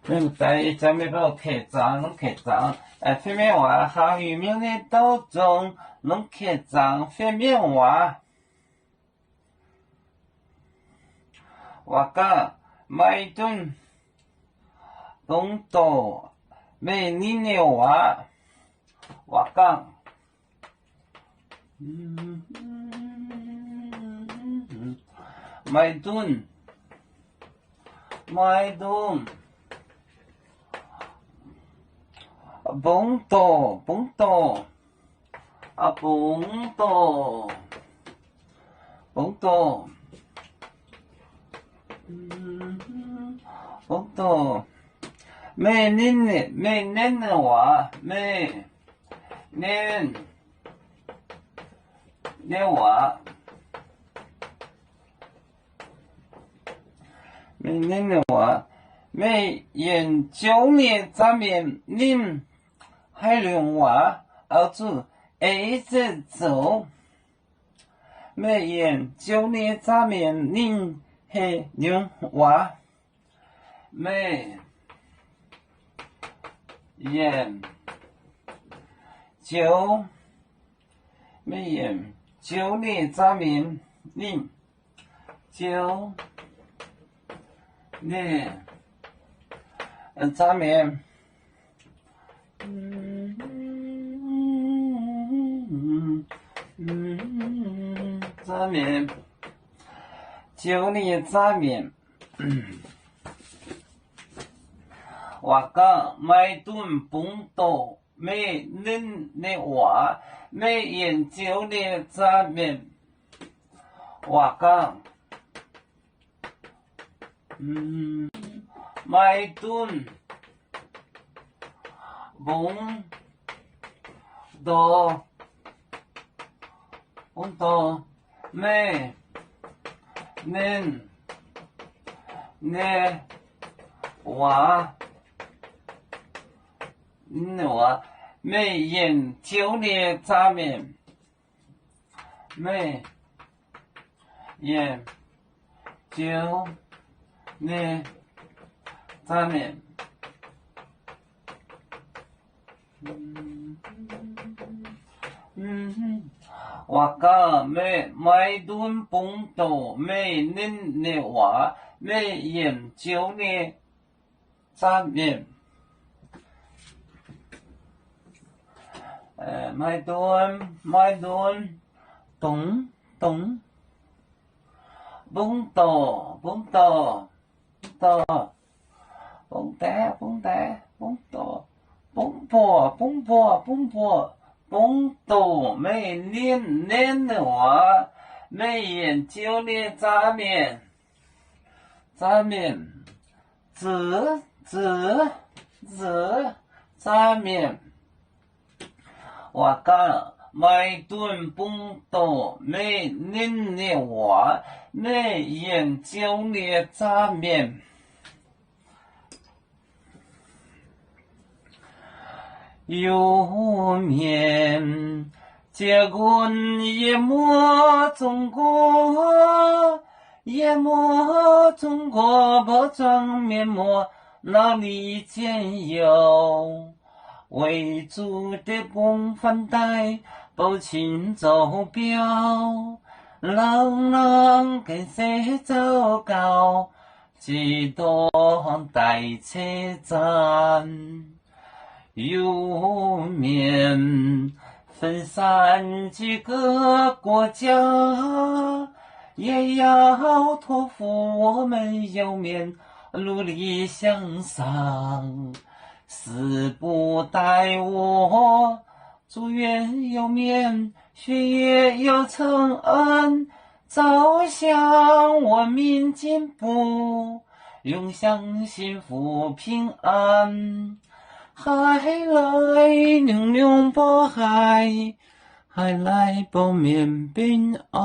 你在咱们不客栈，phía bên ngoài hàng yu miệng的都中，拢客栈phía bên ngoài，我讲买顿东多没你的话，我讲，买顿。蹦多，蹦多，没念的话，没念话，没念的话，没研究呢，咱们您。还用话，儿子一直走，没研究呢，咱们您还用话，没研究呢，咱们您就呢，咱们。咱们就你咱们，我讲买顿蹦多没恁的话，没研究的咱们，我讲，买顿。蹦多没恁的话，没研究的咱们，没研究的咱们。我讲没买顿蹦多没恁的话，没研究呢，咱们买顿蹦多蹦多没念的话，没研究的咱们咱们，我讲买顿蹦多没念的话，没研究的咱们。有面结棍淹没中国，不装面目，哪里见有？为主的共反带，不请走标，人跟谁走高，几多待车站。有面分散几个国家，也要托付我们有面努力向上。死不待我，祝愿有面学业有成恩，走向文明进步，永享幸福平安。海来宁宁波海，海来保面平安。